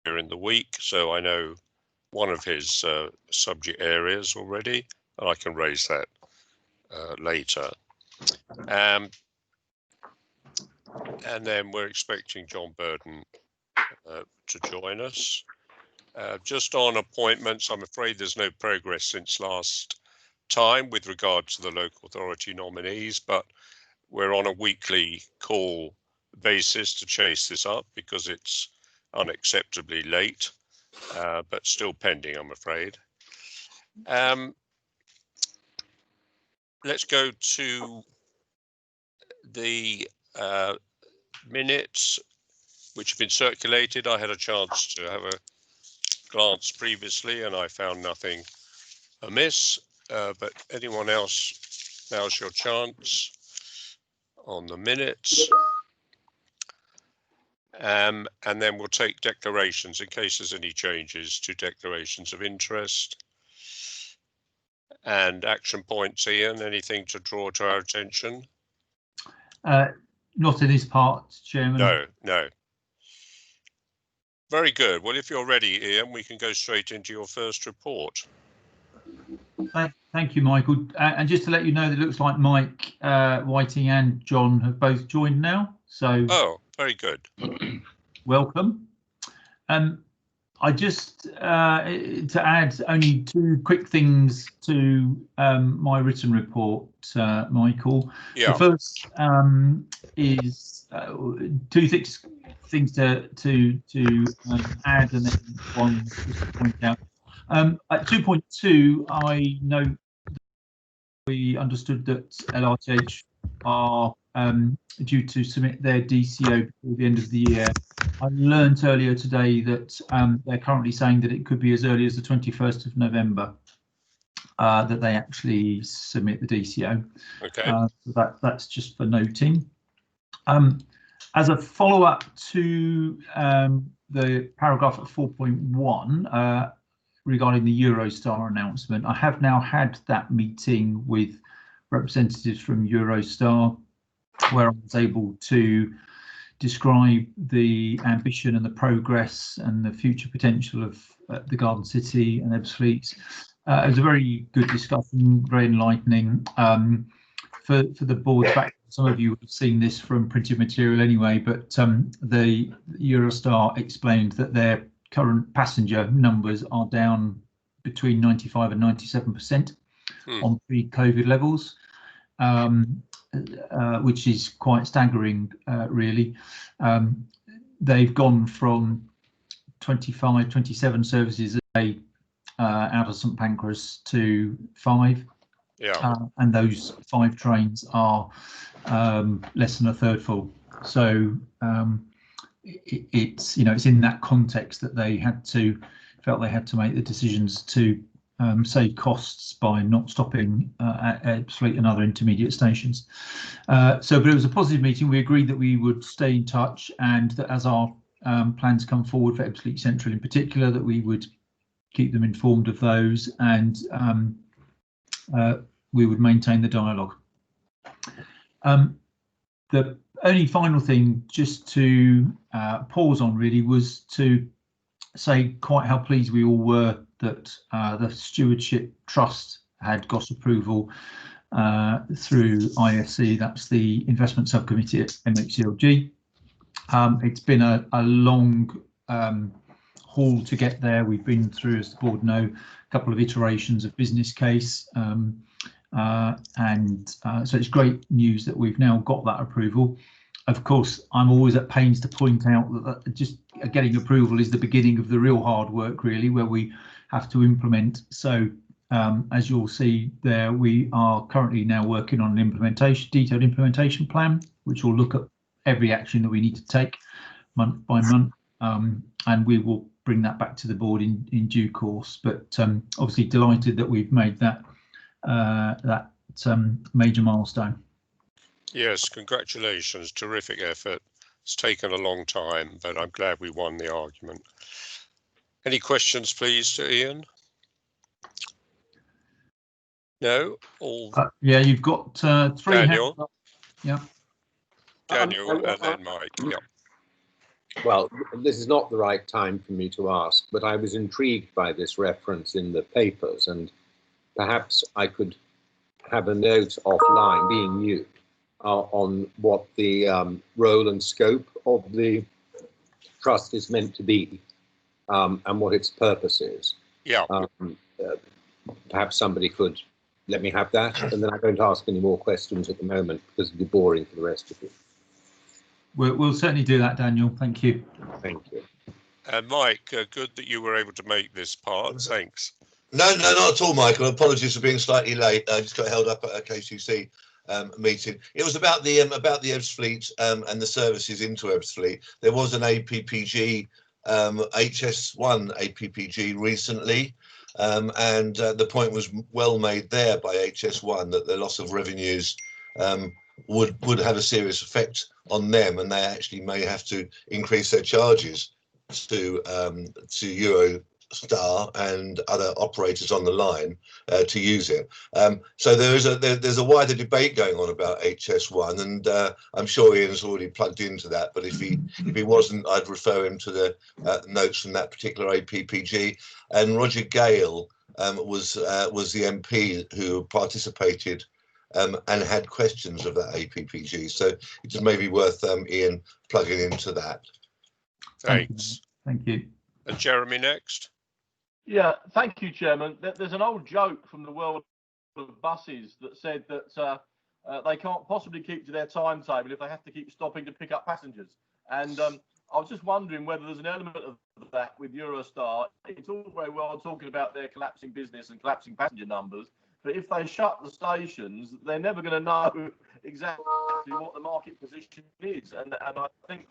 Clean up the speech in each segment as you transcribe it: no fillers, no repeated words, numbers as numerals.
in the week, so I know one of his subject areas already, and I can raise that later. And then we're expecting John Burden to join us. Just on appointments, I'm afraid there's no progress since last time with regard to the local authority nominees, but we're on a weekly call basis to chase this up because it's unacceptably late, but still pending, I'm afraid. Let's go to the minutes which have been circulated. I had a chance to have a glance previously and I found nothing amiss, but anyone else, now's your chance on the minutes. And then we'll take declarations in case there's any changes to declarations of interest. And action points, Ian, anything to draw to our attention? Not in this part, Chairman. No. Very good. Well, if you're ready, Ian, we can go straight into your first report. Thank you, Michael. And just to let you know, that it looks like Mike Whiting and John have both joined now. So. Oh, very good. Welcome. I just to add only two quick things to my written report, Michael. Yeah. The first is two things to add, and then one just to point out. At 2.2, I note we understood that LRTH are due to submit their DCO before the end of the year. I learned earlier today that they're currently saying that it could be as early as the 21st of November that they actually submit the DCO. Okay. So that's just for noting. As a follow-up to the paragraph at 4.1 regarding the Eurostar announcement, I have now had that meeting with representatives from Eurostar, where I was able to describe the ambition and the progress and the future potential of the Garden City and Ebbsfleet. It was a very good discussion, very enlightening. For the board's back, some of you have seen this from printed material anyway, but the Eurostar explained that their current passenger numbers are down between 95 and 97% on pre-COVID levels. Which is quite staggering, really. They've gone from 27 services a day out of St Pancras to 5. Yeah. And those 5 trains are less than a third full. So it's in that context that they felt they had to make the decisions to save costs by not stopping at Ebbsfleet and other intermediate stations. But it was a positive meeting. We agreed that we would stay in touch, and that as our plans come forward for Ebbsfleet Central in particular, that we would keep them informed of those, and we would maintain the dialogue. The only final thing just to pause on really was to say quite how pleased we all were that the Stewardship Trust had got approval through ISC, that's the Investment Subcommittee at MHCLG. It's been a long haul to get there. We've been through, as the board know, a couple of iterations of business case, so it's great news that we've now got that approval. Of course, I'm always at pains to point out that just getting approval is the beginning of the real hard work, really, where we have to implement. So as you'll see there, we are currently now working on an detailed implementation plan, which will look at every action that we need to take month by month, and we will bring that back to the board in due course. But obviously delighted that we've made that major milestone. Yes, congratulations, terrific effort. It's taken a long time, but I'm glad we won the argument. Any questions, please, to Ian? No? Yeah, you've got 3 Daniel. hands up. Yeah. Daniel and then Mike. Yeah. Well, this is not the right time for me to ask, but I was intrigued by this reference in the papers, and perhaps I could have a note offline, being you, on what the role and scope of the trust is meant to be, and what its purpose is. Yeah. Perhaps somebody could let me have that, and then I won't ask any more questions at the moment because it'd be boring for the rest of you. We'll certainly do that, Daniel. Thank you. Thank you. And Mike, good that you were able to make this part. Thanks. No, not at all, Michael. Apologies for being slightly late. I just got held up at a KCC meeting. It was about the EBS fleet and the services into EBS fleet. There was an APPG, HS1 APPG recently, and the point was well made there by HS1 that the loss of revenues would have a serious effect on them, and they actually may have to increase their charges to Eurostar and other operators on the line to use it. So there's a wider debate going on about HS1, and I'm sure Ian's already plugged into that. But if he wasn't, I'd refer him to the notes from that particular APPG. And Roger Gale was the MP who participated and had questions of that APPG. So it just may be worth Ian plugging into that. Thanks. Thank you. And Jeremy next. Yeah, thank you, Chairman. There's an old joke from the world of buses that said that they can't possibly keep to their timetable if they have to keep stopping to pick up passengers. And I was just wondering whether there's an element of that with Eurostar. It's all very well talking about their collapsing business and collapsing passenger numbers, but if they shut the stations, they're never going to know exactly what the market position is. And I think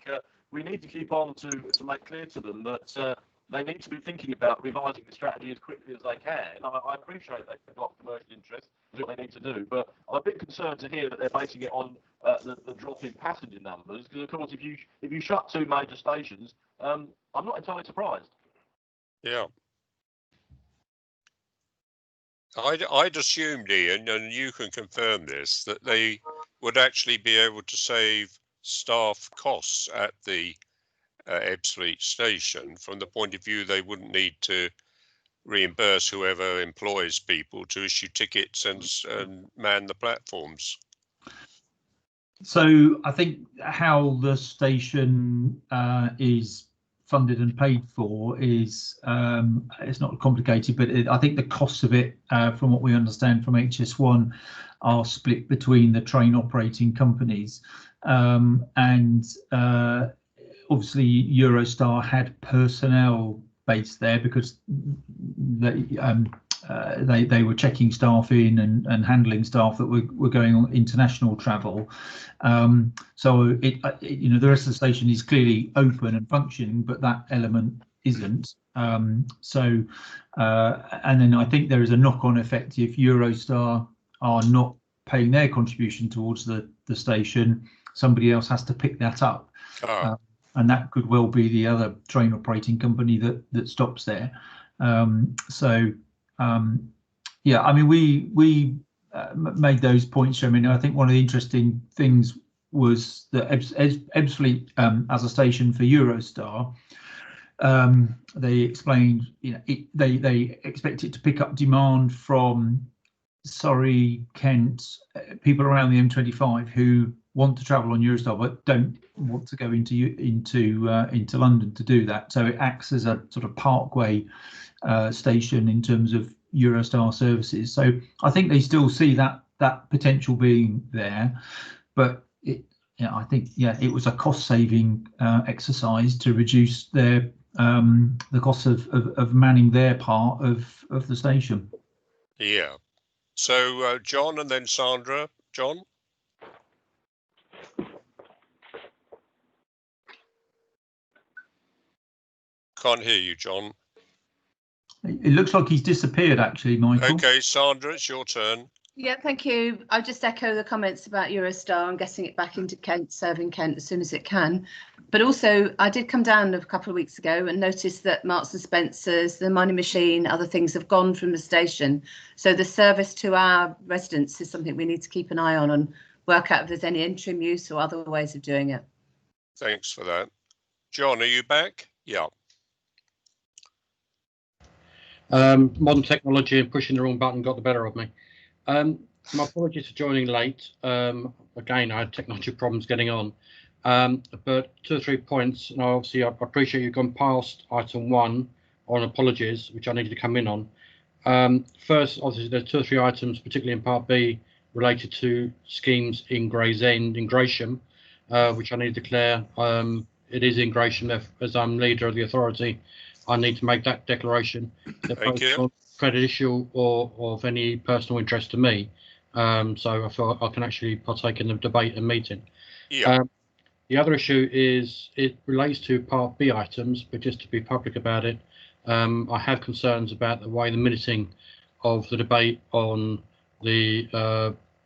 we need to keep on to make clear to them that they need to be thinking about revising the strategy as quickly as they can. I appreciate they've got commercial interest, that's what they need to do, but I'm a bit concerned to hear that they're basing it on the drop in passenger numbers, because of course if you shut two major stations, I'm not entirely surprised. Yeah. I'd assumed, Ian, and you can confirm this, that they would actually be able to save staff costs at the Ebbsfleet station, from the point of view they wouldn't need to reimburse whoever employs people to issue tickets and man the platforms. So I think how the station is funded and paid for is it's not complicated, but I think the costs of it, from what we understand from HS1, are split between the train operating companies, and obviously Eurostar had personnel based there because they were checking staff in and handling staff that were going on international travel. So the rest of the station is clearly open and functioning, but that element isn't. And then I think there is a knock-on effect if Eurostar are not paying their contribution towards the station, somebody else has to pick that up. And that could well be the other train operating company that stops there. Yeah, I mean, we made those points. I mean, I think one of the interesting things was that Ebbsfleet, as a station for Eurostar, they explained, they expect it to pick up demand from Surrey, Kent, people around the M25 who want to travel on Eurostar but don't want to go into London to do that. So it acts as a sort of parkway station in terms of Eurostar services. So I think they still see that potential being there, but I think it was a cost-saving exercise to reduce the cost of manning their part of the station. Yeah. So John and then Sandra. John. Can't hear you, John. It looks like he's disappeared, actually, Michael. Okay, Sandra, it's your turn. Yeah, thank you. I'll just echo the comments about Eurostar and getting it back into Kent, serving Kent as soon as it can. But also, I did come down a couple of weeks ago and noticed that Marks and Spencer's, the Money Machine, other things have gone from the station. So the service to our residents is something we need to keep an eye on and work out if there's any interim use or other ways of doing it. Thanks for that. John, are you back? Yeah. Modern technology and pushing the wrong button got the better of me. My apologies for joining late. Again, I had technology problems getting on. But 2 or 3 points. And obviously, I appreciate you've gone past item 1 on apologies, which I needed to come in on. First, obviously, there's 2 or 3 items, particularly in Part B, related to schemes in Gravesend, in Gresham, which I need to declare. It is in Gresham. As I'm leader of the authority, I need to make that declaration. Thank you. Prejudicial or of any personal interest to me. So I feel I can actually partake in the debate and meeting. Yeah. The other issue is it relates to Part B items, but just to be public about it, I have concerns about the way the minuting of the debate on the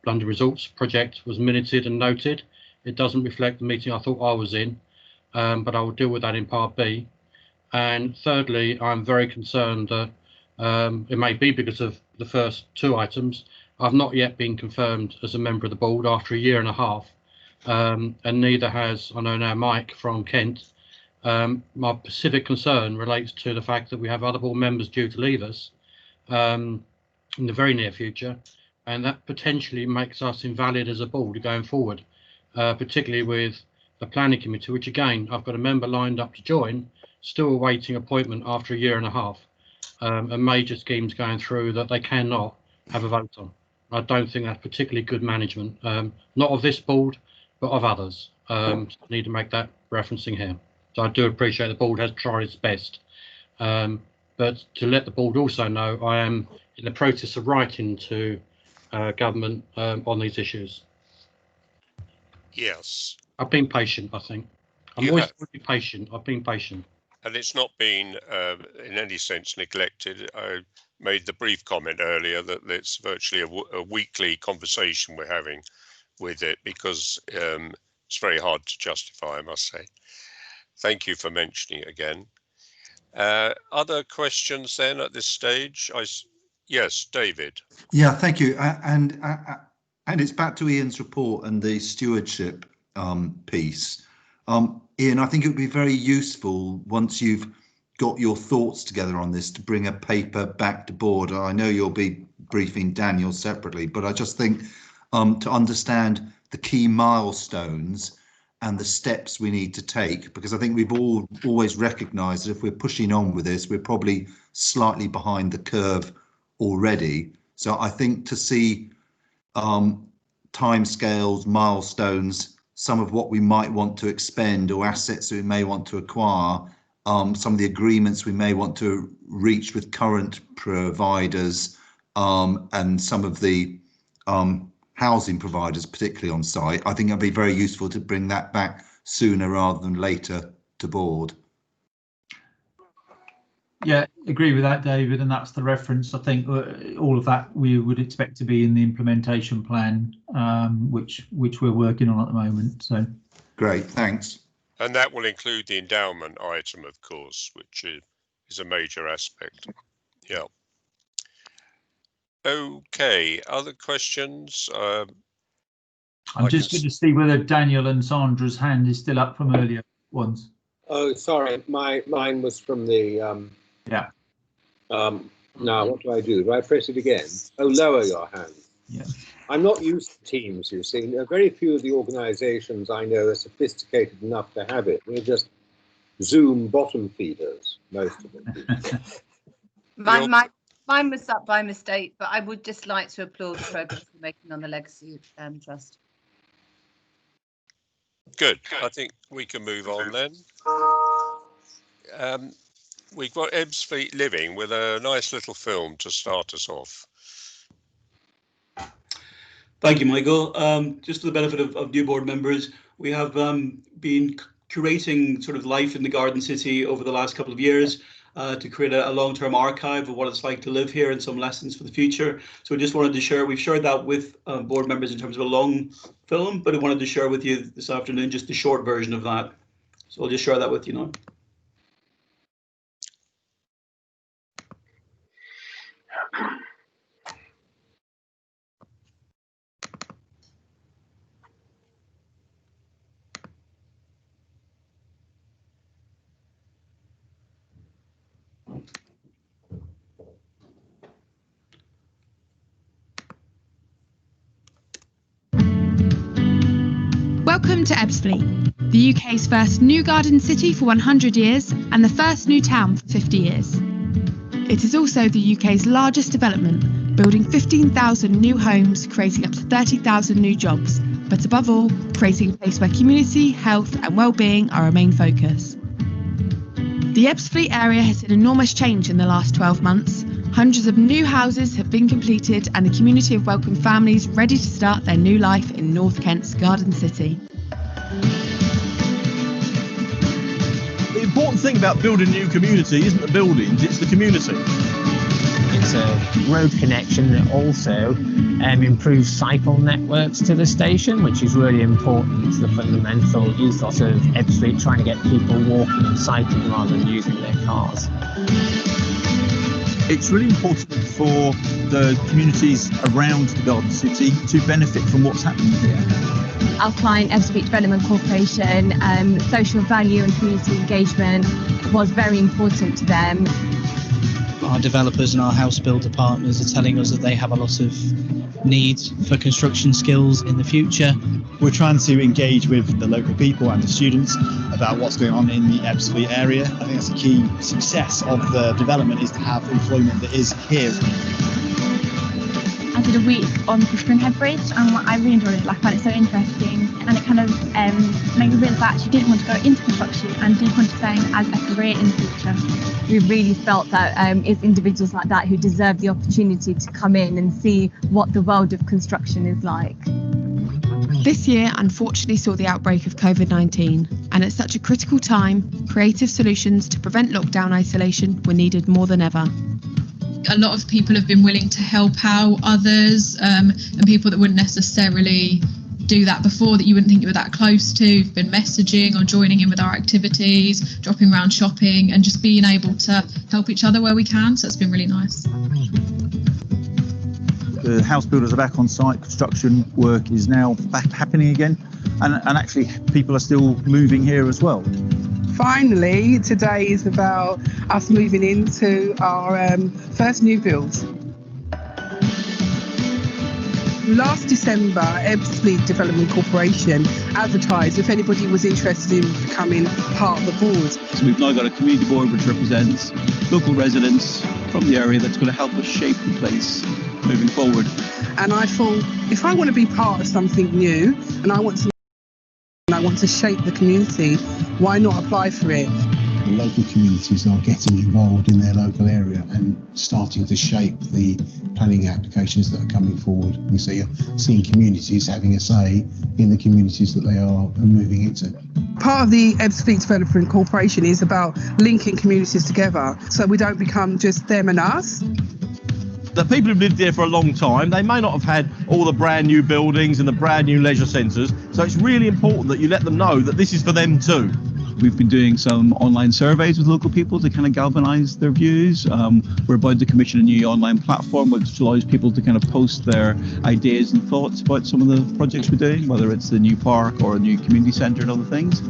London Results project was minuted and noted. It doesn't reflect the meeting I thought I was in, but I will deal with that in Part B. And thirdly, I'm very concerned that it may be because of the first 2 items. I've not yet been confirmed as a member of the board after a year and a half, and neither has, I know now, Mike from Kent. My specific concern relates to the fact that we have other board members due to leave us in the very near future, and that potentially makes us invalid as a board going forward, particularly with the planning committee, which again, I've got a member lined up to join, still awaiting appointment after a year and a half, and major schemes going through that they cannot have a vote on. I don't think that's particularly good management, not of this board, but of others. So I need to make that referencing here. So I do appreciate the board has tried its best, but to let the board also know, I am in the process of writing to government on these issues. Yes. I've been patient, I think. I'm always going to be patient. I've been patient. And it's not been in any sense neglected. I made the brief comment earlier that it's virtually a weekly conversation we're having with it, because it's very hard to justify, I must say. Thank you for mentioning it again. Other questions then at this stage? Yes, David. Yeah, thank you. And it's back to Ian's report and the stewardship piece. Ian, I think it would be very useful once you've got your thoughts together on this to bring a paper back to board. I know you'll be briefing Daniel separately, but I just think to understand the key milestones and the steps we need to take, because I think we've all always recognised that if we're pushing on with this, we're probably slightly behind the curve already. So I think to see timescales, milestones, some of what we might want to expend or assets that we may want to acquire, some of the agreements we may want to reach with current providers, and some of the housing providers, particularly on site. I think it'd be very useful to bring that back sooner rather than later to board. Yeah, agree with that, David, and that's the reference. I think all of that we would expect to be in the implementation plan, which we're working on at the moment. So great, thanks. And that will include the endowment item, of course, which is a major aspect. Yeah. Okay, other questions? I'm just going to see whether Daniel and Sandra's hand is still up from earlier ones. Oh, sorry, mine was from the yeah. Now what do? Do I press it again? Oh, lower your hand. Yeah. I'm not used to Teams, you see. There are very few of the organisations I know are sophisticated enough to have it. We're just Zoom bottom feeders, most of them. Mine was up by mistake, but I would just like to applaud the progress we're making on the Legacy Trust. Good. I think we can move on then. We've got Ebbsfleet Living with a nice little film to start us off. Thank you, Michael. Just for the benefit of new board members, we have been curating sort of life in the Garden City over the last couple of years to create a long-term archive of what it's like to live here and some lessons for the future. So we just wanted to share, we've shared that with board members in terms of a long film, but I wanted to share with you this afternoon just the short version of that. So I'll just share that with you now. Welcome to Ebbsfleet, the UK's first new garden city for 100 years and the first new town for 50 years. It is also the UK's largest development, building 15,000 new homes, creating up to 30,000 new jobs, but above all, creating a place where community, health and well-being are our main focus. The Ebbsfleet area has seen enormous change in the last 12 months. Hundreds of new houses have been completed and a community of welcome families ready to start their new life in North Kent's Garden City. The important thing about building a new community isn't the buildings, it's the community. It's a road connection that also improves cycle networks to the station, which is really important. It's the fundamental ethos of Ebbsfleet, trying to get people walking and cycling rather than using their cars. It's really important for the communities around the Garden City to benefit from what's happening here. Our client, Ebbsfleet Development Corporation, social value and community engagement was very important to them. Our developers and our house builder partners are telling us that they have a lot of needs for construction skills in the future. We're trying to engage with the local people and the students about what's going on in the Ebbsfleet area. I think that's a key success of the development, is to have employment that is here. I did a week on the Springhead Bridge and I really enjoyed it. I found it so interesting, and it kind of made me realise that I actually didn't want to go into construction and did want to stay as a career in the future. We really felt that it's individuals like that who deserve the opportunity to come in and see what the world of construction is like. This year unfortunately saw the outbreak of COVID-19, and at such a critical time, creative solutions to prevent lockdown isolation were needed more than ever. A lot of people have been willing to help out others, and people that wouldn't necessarily do that before, that you wouldn't think you were that close to, have been messaging or joining in with our activities, dropping around shopping and just being able to help each other where we can. So it's been really nice. The house builders are back on site, construction work is now back happening again, and actually people are still moving here as well. Finally, today is about us moving into our first new builds. Last December, Ebbsfleet Development Corporation advertised if anybody was interested in becoming part of the board. So we've now got a community board which represents local residents from the area that's going to help us shape the place moving forward. And I thought, if I want to be part of something new and I want to shape the community, why not apply for it? The local communities are getting involved in their local area and starting to shape the planning applications that are coming forward. And so you're seeing communities having a say in the communities that they are moving into. Part of the Ebbsfleet Development Corporation is about linking communities together so we don't become just them and us. The people who've lived here for a long time, they may not have had all the brand new buildings and the brand new leisure centres, so it's really important that you let them know that this is for them too. We've been doing some online surveys with local people to kind of galvanise their views. We're about to commission a new online platform which allows people to kind of post their ideas and thoughts about some of the projects we're doing, whether it's the new park or a new community centre and other things.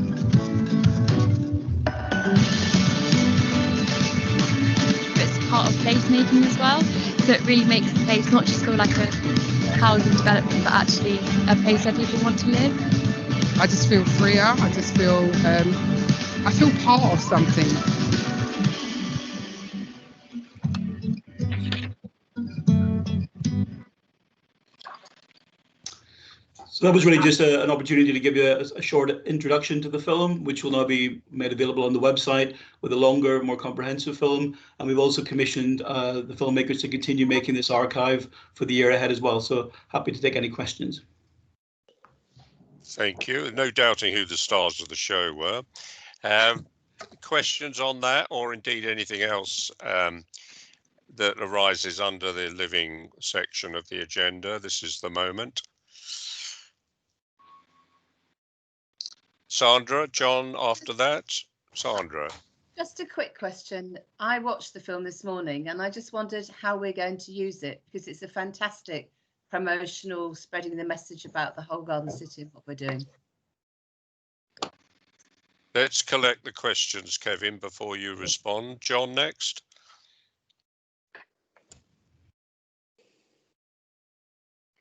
It's part of placemaking as well, so it really makes the place not just feel like a housing development, but actually a place where people want to live. I just feel freer. I just feel I feel part of something. So that was really just an opportunity to give you a short introduction to the film, which will now be made available on the website with a longer, more comprehensive film. And we've also commissioned the filmmakers to continue making this archive for the year ahead as well. So happy to take any questions. Thank you. No doubting who the stars of the show were. Questions on that, or indeed anything else that arises under the living section of the agenda? This is the moment. Sandra, John, after that. Sandra. Just a quick question. I watched the film this morning and I just wondered how we're going to use it, because it's a fantastic promotional, spreading the message about the whole Garden City and what we're doing. Let's collect the questions, Kevin, before you respond. John, next.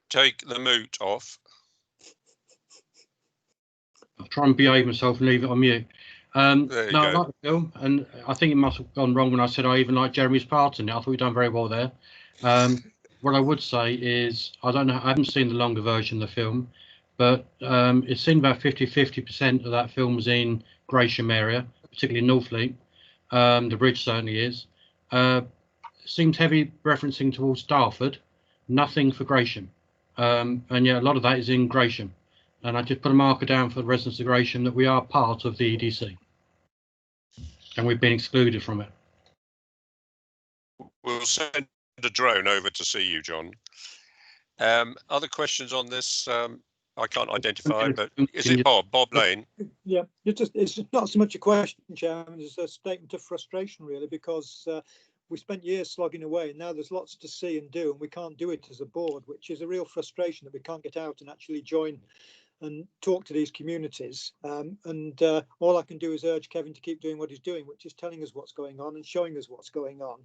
Take the mute off. try and behave myself and leave it on mute. There you No, I go. like the film, and I think it must have gone wrong when I said I even like Jeremy's part in it. I thought we'd done very well there. What I would say is, I don't know, I haven't seen the longer version of the film, but it's seen about 50% of that film was in Gresham area, particularly Northfleet. The bridge certainly is. Seems heavy referencing towards Dartford, nothing for Gresham. And yeah, a lot of that is in Gresham. And I just put a marker down for the residents of Gresham that we are part of the EDC. And we've been excluded from it. We'll send a drone over to see you, John. Other questions on this? I can't identify, but is it Bob Lane? Yeah, it's not so much a question, Chairman, it's a statement of frustration, really, because we spent years slogging away, and now there's lots to see and do, and we can't do it as a board, which is a real frustration that we can't get out and actually join and talk to these communities. All I can do is urge Kevin to keep doing what he's doing, which is telling us what's going on and showing us what's going on.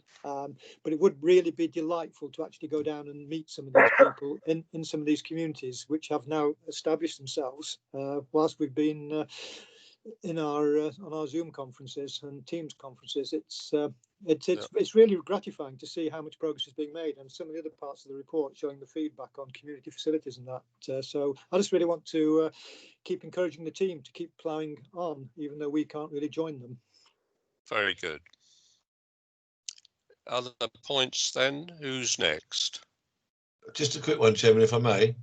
But it would really be delightful to actually go down and meet some of these people in some of these communities, which have now established themselves whilst we've been in our on our Zoom conferences and Teams conferences. It's really gratifying to see how much progress is being made, and some of the other parts of the report showing the feedback on community facilities and that. So I just really want to keep encouraging the team to keep ploughing on, even though we can't really join them. Very good. Other points then? Who's next? Just a quick one, Chairman, if I may.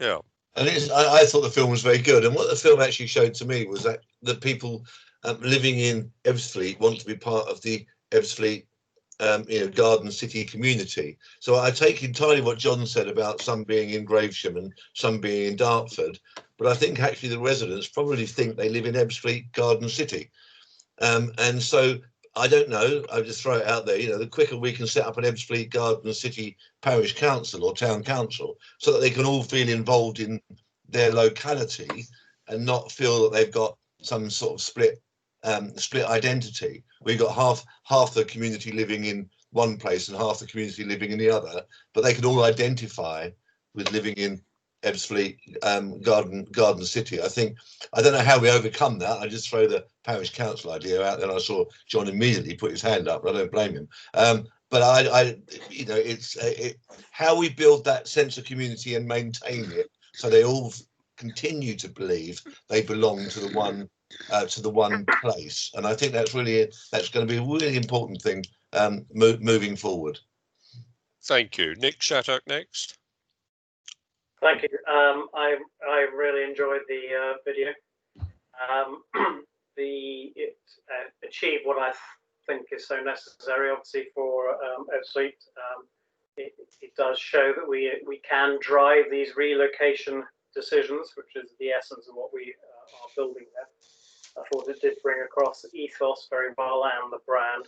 Yeah. And I thought the film was very good. And what the film actually showed to me was that people living in Ebbsfleet want to be part of the Ebbsfleet Garden City community. So I take entirely what John said about some being in Gravesham and some being in Dartford. But I think actually the residents probably think they live in Ebbsfleet Garden City. And so I don't know, I'll just throw it out there, the quicker we can set up an Ebbsfleet Garden City Parish Council or Town Council so that they can all feel involved in their locality and not feel that they've got some sort of split identity. We've got half the community living in one place and half the community living in the other, but they can all identify with living in Ebbsfleet Garden City. I don't know how we overcome that. I just throw the parish council idea out there, and I saw John immediately put his hand up, and I don't blame him. But it's how we build that sense of community and maintain it, so they all continue to believe they belong to the one place. And I think that's going to be a really important thing moving forward. Thank you. Nick Shattuck next. Thank you. I really enjoyed the video. It achieved what I think is so necessary, obviously, for Ebbsfleet. It does show that we can drive these relocation decisions, which is the essence of what we are building there. I thought it did bring across the ethos very well and the brand,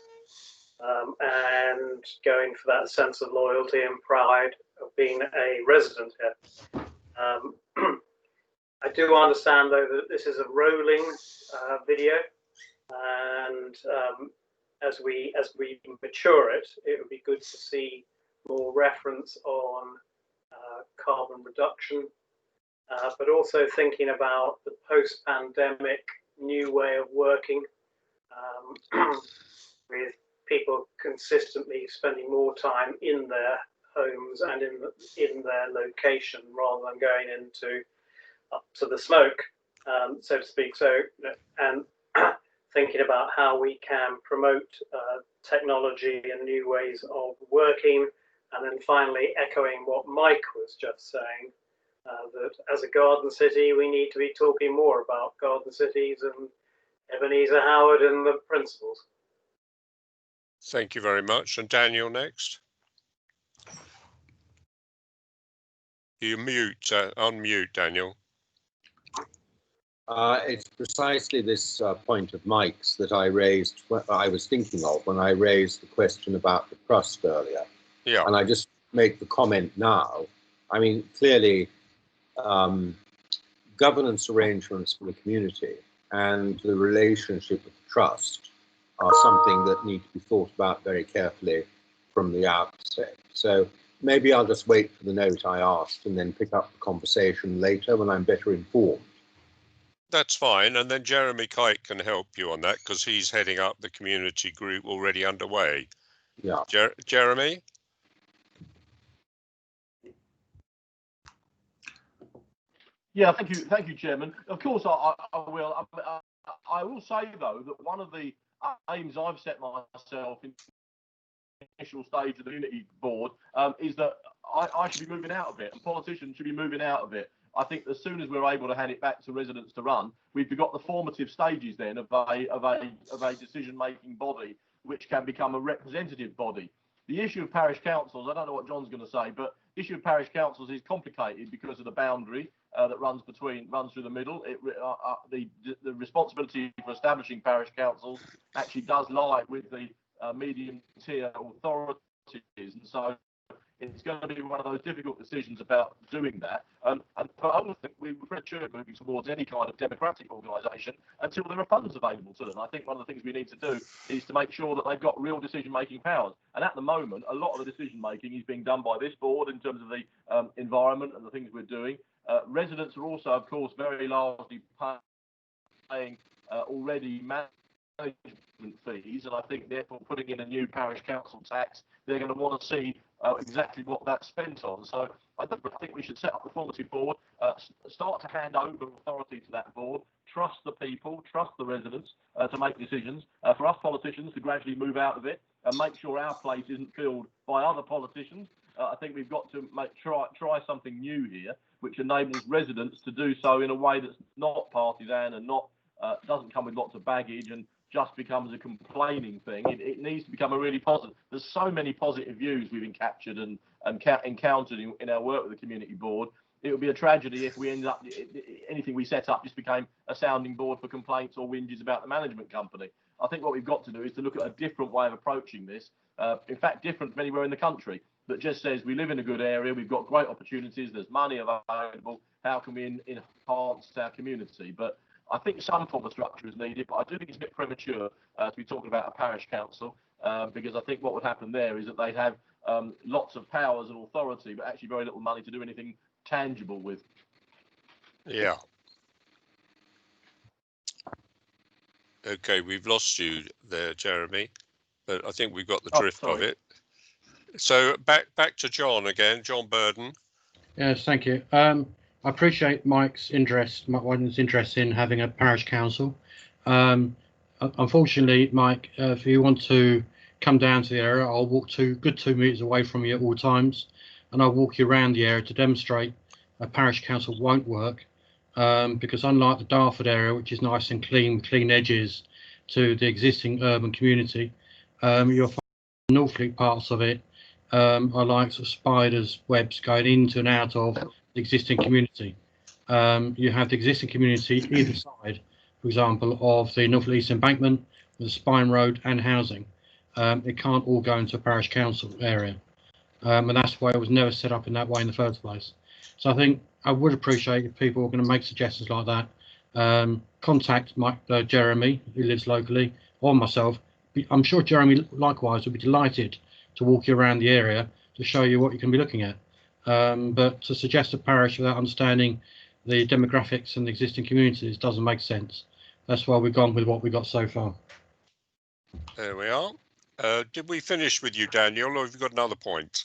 and going for that sense of loyalty and pride of being a resident here. I do understand, though, that this is a rolling video, and as we mature it, it would be good to see more reference on carbon reduction, but also thinking about the post-pandemic new way of working, with people consistently spending more time in their homes and in their location rather than going up to the smoke, so to speak. So, and thinking about how we can promote technology and new ways of working, and then finally echoing what Mike was just saying, that as a garden city, we need to be talking more about garden cities and Ebenezer Howard and the principles. Thank you very much. And Daniel next. You unmute, Daniel. It's precisely this point of Mike's that I was thinking of when I raised the question about the trust earlier. Yeah. And I just make the comment now. I mean, clearly, governance arrangements for the community and the relationship with the trust are something that need to be thought about very carefully from the outset. So maybe I'll just wait for the note I asked and then pick up the conversation later when I'm better informed. That's fine. And then Jeremy Kite can help you on that because he's heading up the community group already underway. Yeah. Jeremy? Yeah, thank you, Chairman. Of course, I will. I will say though that one of the aims I've set myself in the initial stage of the community board is that I should be moving out of it, and politicians should be moving out of it. I think as soon as we're able to hand it back to residents to run, we've got the formative stages then of a decision-making body which can become a representative body. The issue of parish councils, I don't know what John's going to say, but the issue of parish councils is complicated because of the boundary that runs through the middle. The responsibility for establishing parish councils actually does lie with the medium tier authorities, and so it's going to be one of those difficult decisions about doing that. And I don't think we're premature moving towards any kind of democratic organisation until there are funds available to them. I think one of the things we need to do is to make sure that they've got real decision-making powers. And at the moment, a lot of the decision-making is being done by this board in terms of the environment and the things we're doing. Residents are also, of course, very largely paying already management fees, and I think therefore putting in a new parish council tax, they're going to want to see exactly what that's spent on. So I think we should set up the formative board, start to hand over authority to that board, trust the people, trust the residents to make decisions, for us politicians to gradually move out of it and make sure our place isn't filled by other politicians. I think we've got to try something new here, which enables residents to do so in a way that's not partisan and not doesn't come with lots of baggage and just becomes a complaining thing. It needs to become a really positive. There's so many positive views we've captured and encountered in our work with the community board. It would be a tragedy if we ended up, anything we set up just became a sounding board for complaints or whinges about the management company. I think what we've got to do is to look at a different way of approaching this. In fact, different from anywhere in the country, that just says we live in a good area, we've got great opportunities, there's money available, how can we enhance our community? But I think some form of structure is needed, but I do think it's a bit premature to be talking about a parish council, because I think what would happen there is that they'd have lots of powers and authority, but actually very little money to do anything tangible with. Yeah. Okay, we've lost you there, Jeremy, but I think we've got the drift of it. So back to John again, John Burden. Yes, thank you. I appreciate Mike's interest in having a parish council. Unfortunately, Mike, if you want to come down to the area, I'll walk 2 meters away from you at all times, and I'll walk you around the area to demonstrate a parish council won't work, because unlike the Dartford area, which is nice and clean edges to the existing urban community, you'll find the Northfleet parts of it are like sort of spiders' webs going into and out of the existing community. You have the existing community either side, for example, of the Northfleet East Embankment with a spine road and housing. It can't all go into a parish council area, and that's why it was never set up in that way in the first place. So I think I would appreciate if people are going to make suggestions like that. Contact Jeremy, who lives locally, or myself. I'm sure Jeremy likewise would be delighted to walk you around the area to show you what you can be looking at. But to suggest a parish without understanding the demographics and the existing communities doesn't make sense. That's why we've gone with what we got so far. There we are. Did we finish with you, Daniel, or have you got another point?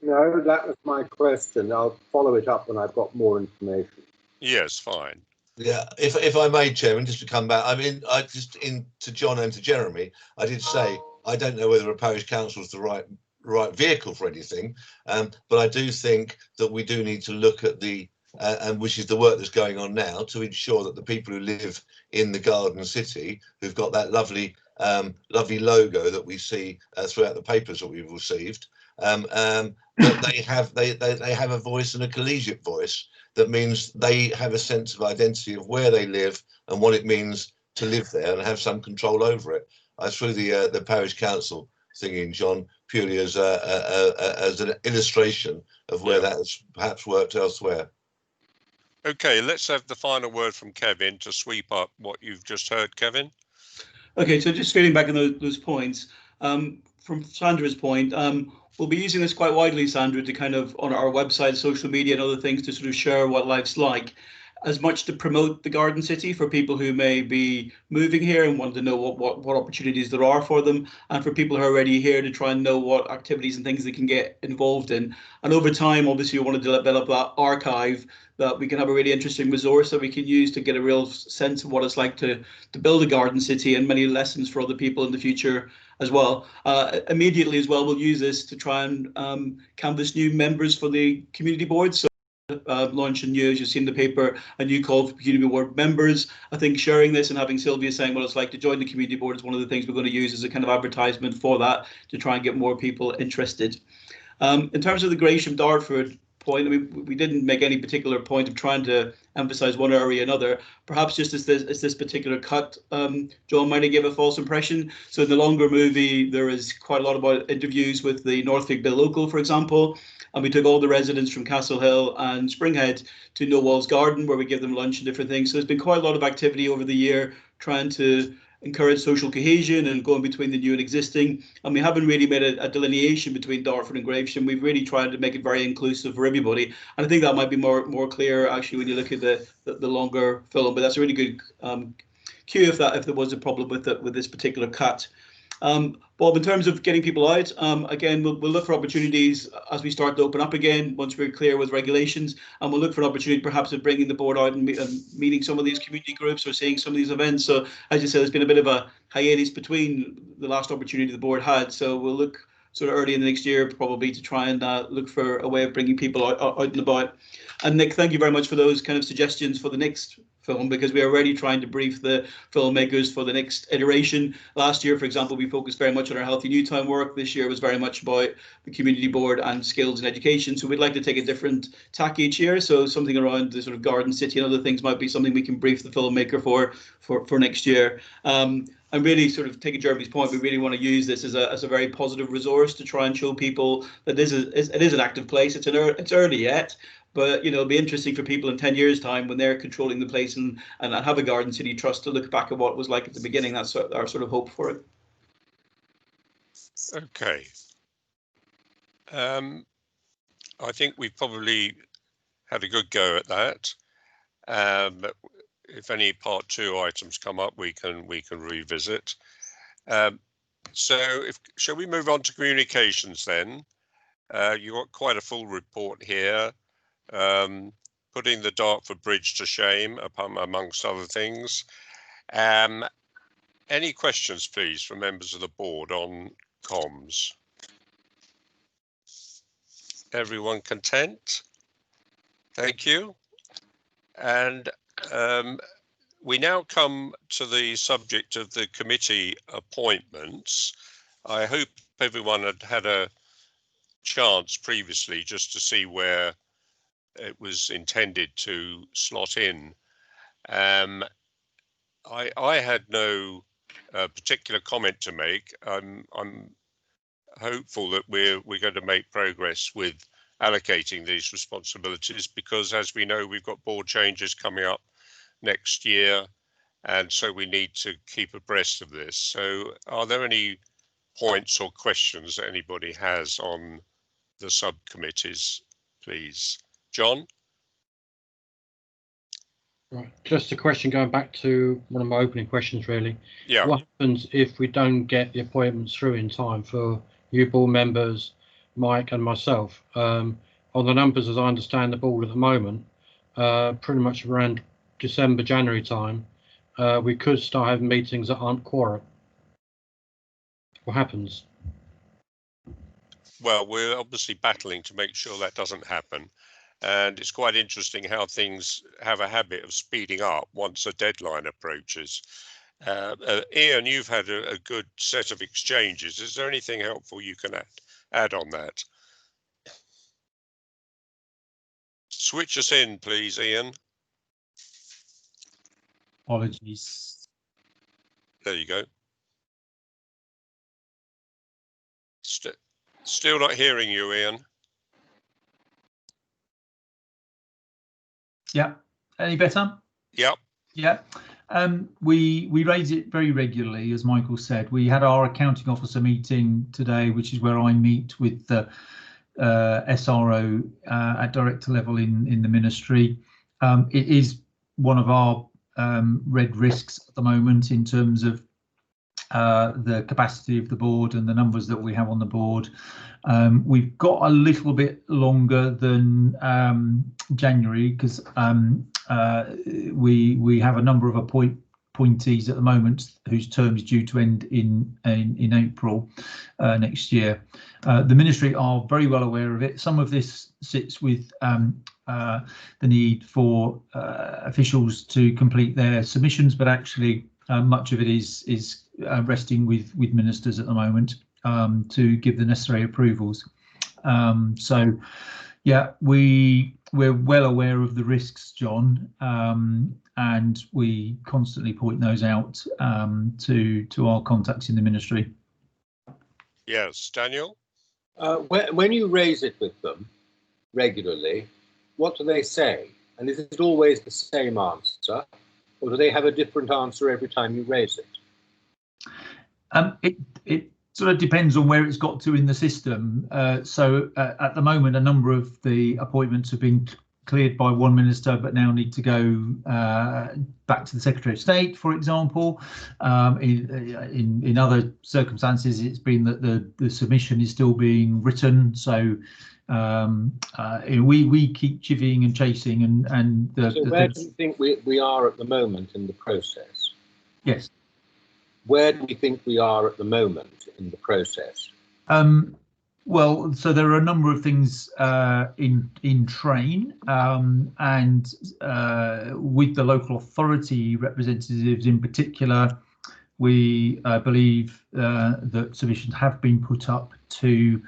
No, that was my question. I'll follow it up when I've got more information. Yes, fine. Yeah, if I may, Chairman, just to come back, I mean, to John and to Jeremy, I did say I don't know whether a parish council is the right vehicle for anything, but I do think that we do need to look at the and which is the work that's going on now to ensure that the people who live in the Garden City, who've got that lovely logo that we see throughout the papers that we've received, that they have a voice and a collegiate voice. That means they have a sense of identity of where they live and what it means to live there and have some control over it. I threw the parish council thing in, John, purely as an illustration of where that has perhaps worked elsewhere. Okay, let's have the final word from Kevin to sweep up what you've just heard, Kevin. Okay, so just feeding back on those points, from Sandra's point, we'll be using this quite widely, Sandra, to kind of on our website, social media and other things to sort of share what life's like. as much to promote the Garden City for people who may be moving here and want to know what opportunities there are for them, and for people who are already here to try and know what activities and things they can get involved in. And over time, obviously, we want to develop that archive, that we can have a really interesting resource that we can use to get a real sense of what it's like to build a Garden City, and many lessons for other people in the future as well. Immediately as well, we'll use this to try and canvass new members for the community board. So launch a new, as you've seen in the paper, a new call for community board members. I think sharing this and having Sylvia saying what it's like to join the community board is one of the things we're going to use as a kind of advertisement for that, to try and get more people interested. In terms of the Gresham Dartford point, I mean, we didn't make any particular point of trying to emphasize one area or another. Perhaps just as this particular cut, John might have given a false impression. So in the longer movie, there is quite a lot about interviews with the Northwick Bill local, for example. And we took all the residents from Castle Hill and Springhead to No Walls Garden, where we give them lunch and different things. So there's been quite a lot of activity over the year trying to encourage social cohesion and going between the new and existing. And we haven't really made a delineation between Dartford and Gravesham. We've really tried to make it very inclusive for everybody. And I think that might be more clear actually when you look at the longer film. But that's a really good cue if there was a problem with this particular cut. Bob, in terms of getting people out, again, we'll look for opportunities as we start to open up again, once we're clear with regulations, and we'll look for an opportunity perhaps of bringing the board out and meeting some of these community groups or seeing some of these events. So as you said, there's been a bit of a hiatus between the last opportunity the board had. So we'll look sort of early in the next year probably to try and look for a way of bringing people out and about. And Nick, thank you very much for those kind of suggestions for the next film, because we are already trying to brief the filmmakers for the next iteration. Last year, for example, we focused very much on our Healthy New Town work. This year was very much about the community board and skills and education. So we'd like to take a different tack each year. So something around the sort of Garden City and other things might be something we can brief the filmmaker for next year. And really sort of taking Jeremy's point, we really want to use this as a very positive resource to try and show people that it is an active place. It's early yet, but it'll be interesting for people in 10 years' time when they're controlling the place and have a Garden City Trust to look back at what it was like at the beginning. That's our sort of hope for it. Okay. I think we've probably had a good go at that. If any part 2 items come up, we can revisit. Shall we move on to communications then? You got quite a full report here. Putting the Dartford Bridge to shame, amongst other things. Any questions, please, from members of the board on comms? Everyone content? Thank you. And we now come to the subject of the committee appointments. I hope everyone had a chance previously just to see where it was intended to slot in. I had no particular comment to make. I'm hopeful that we're going to make progress with allocating these responsibilities, because as we know, we've got board changes coming up next year, and so we need to keep abreast of this. So are there any points or questions that anybody has on the subcommittees, please? John? Right. Just a question going back to one of my opening questions, really. Yeah. What happens if we don't get the appointments through in time for you board members, Mike and myself? On the numbers, as I understand the board at the moment, pretty much around December, January time, we could start having meetings that aren't quorum. What happens? Well, we're obviously battling to make sure that doesn't happen. And it's quite interesting how things have a habit of speeding up once a deadline approaches. Ian, you've had a good set of exchanges. Is there anything helpful you can add on that? Switch us in, please, Ian. Apologies. There you go. Still not hearing you, Ian. Yeah. Any better? Yep. Yeah. We raise it very regularly, as Michael said. We had our accounting officer meeting today, which is where I meet with the SRO at director level in the ministry. It is one of our red risks at the moment in terms of the capacity of the board and the numbers that we have on the board. We've got a little bit longer than January because we have a number of appointees at the moment whose term is due to end in April next year. The ministry are very well aware of it. Some of this sits with the need for officials to complete their submissions, but actually much of it is resting with ministers at the moment to give the necessary approvals. So yeah, we're well aware of the risks, John, and we constantly point those out to our contacts in the ministry. Yes, Daniel? When you raise it with them regularly, what do they say? And is it always the same answer, or do they have a different answer every time you raise it? It sort of depends on where it's got to in the system. So at the moment, a number of the appointments have been cleared by one minister, but now need to go back to the Secretary of State, for example. In other circumstances, it's been that the submission is still being written. So we keep chivying and chasing. So where do you think we are at the moment in the process? Yes. Where do we think we are at the moment in the process? Well, so there are a number of things in train, and with the local authority representatives in particular, we believe that submissions have been put up to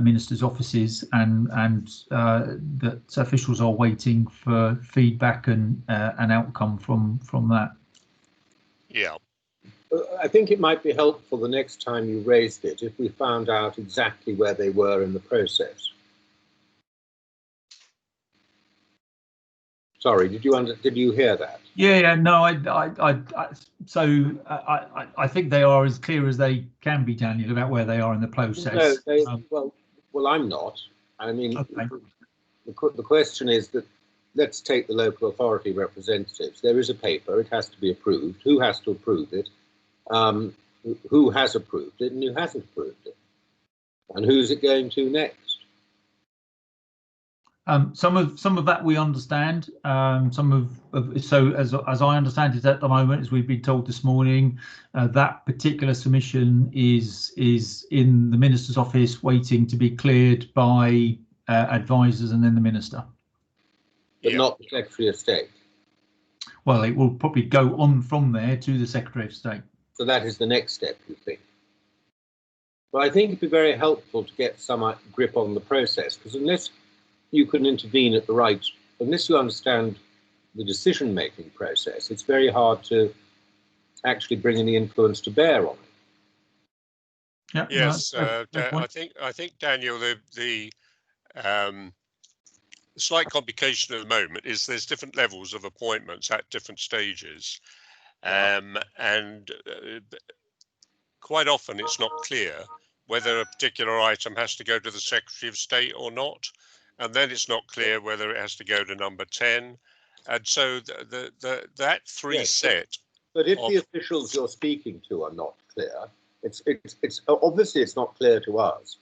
ministers' offices, and that officials are waiting for feedback and an outcome from that. Yeah. I think it might be helpful the next time you raised it if we found out exactly where they were in the process. Sorry, did you hear that? Yeah, no, I think they are as clear as they can be, Daniel, about where they are in the process. No, well, I'm not. I mean, okay. The question is that let's take the local authority representatives. There is a paper, it has to be approved. Who has to approve it? Who has approved it and who hasn't approved it? And who's it going to next? Some of that we understand. So as I understand it at the moment, as we've been told this morning, that particular submission is in the minister's office waiting to be cleared by advisors and then the minister. But not the Secretary of State. Well, it will probably go on from there to the Secretary of State. So that is the next step, you think? But I think it'd be very helpful to get some grip on the process, because unless you can intervene at the right, unless you understand the decision-making process, it's very hard to actually bring any influence to bear on it. Yeah, yes, I think Daniel, the slight complication at the moment is there's different levels of appointments at different stages. And quite often it's not clear whether a particular item has to go to the Secretary of State or not, and then it's not clear whether it has to go to number 10, and so that set. But if the officials you're speaking to are not clear, it's obviously it's not clear to us.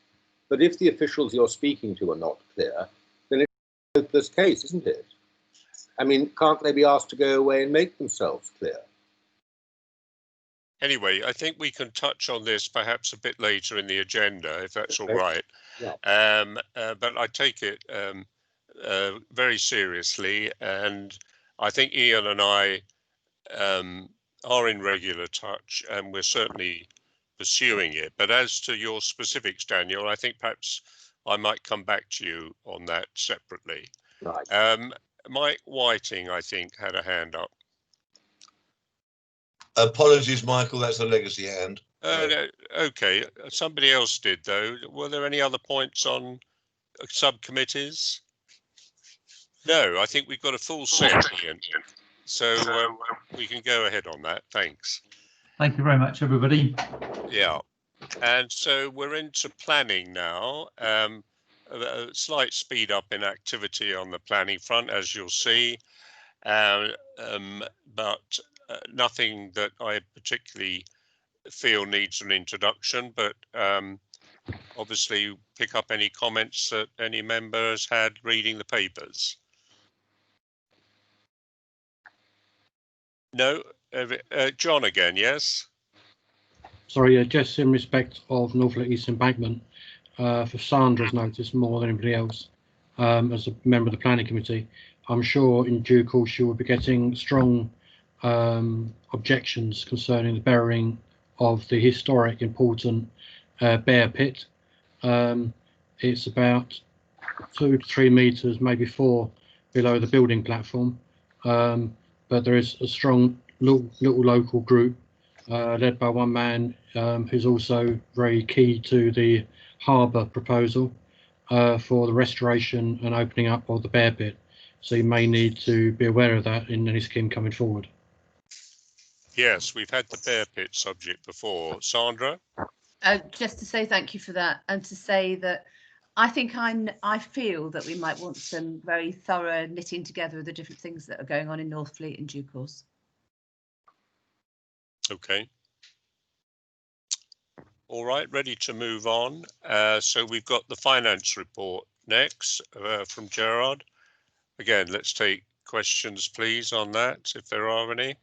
But if the officials you're speaking to are not clear, then it's a hopeless case, isn't it? I mean, can't they be asked to go away and make themselves clear? Anyway, I think we can touch on this perhaps a bit later in the agenda, if that's all right. Yeah. But I take it very seriously, and I think Ian and I are in regular touch, and we're certainly pursuing it. But as to your specifics, Daniel, I think perhaps I might come back to you on that separately. Right. Mike Whiting, I think, had a hand up. Apologies, Michael, that's a legacy hand. Okay, somebody else did, though. Were there any other points on subcommittees? No, I think we've got a full set, Ian. So we can go ahead on that. Thanks. Thank you very much, everybody. Yeah, and so we're into planning now. A slight speed up in activity on the planning front, as you'll see. but nothing that I particularly feel needs an introduction, but obviously pick up any comments that any members had reading the papers. No, John again, yes? Sorry, just in respect of Norfolk East Embankment, for Sandra's notice more than anybody else, as a member of the planning committee, I'm sure in due course you will be getting strong objections concerning the burying of the historic important bear pit. It's about 2 to 3 meters, maybe 4 below the building platform, but there is a strong little local group led by one man who's also very key to the harbour proposal for the restoration and opening up of the bear pit. So you may need to be aware of that in any scheme coming forward. Yes, we've had the bear pit subject before. Sandra? Just to say thank you for that, and to say that I feel that we might want some very thorough knitting together of the different things that are going on in Northfleet in due course. Okay. All right, ready to move on. So we've got the finance report next from Gerard. Again, let's take questions, please, on that, if there are any.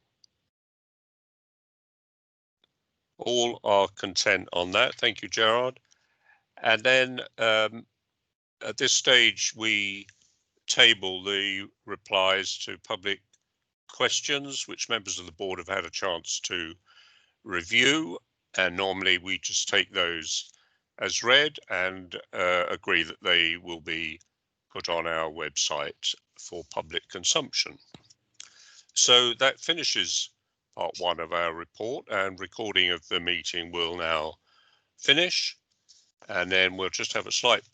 All are content on that. Thank you, Gerard. And then at this stage, we table the replies to public questions, which members of the board have had a chance to review. And normally we just take those as read and agree that they will be put on our website for public consumption. So that finishes part 1 of our report, and recording of the meeting will now finish, and then we'll just have a slight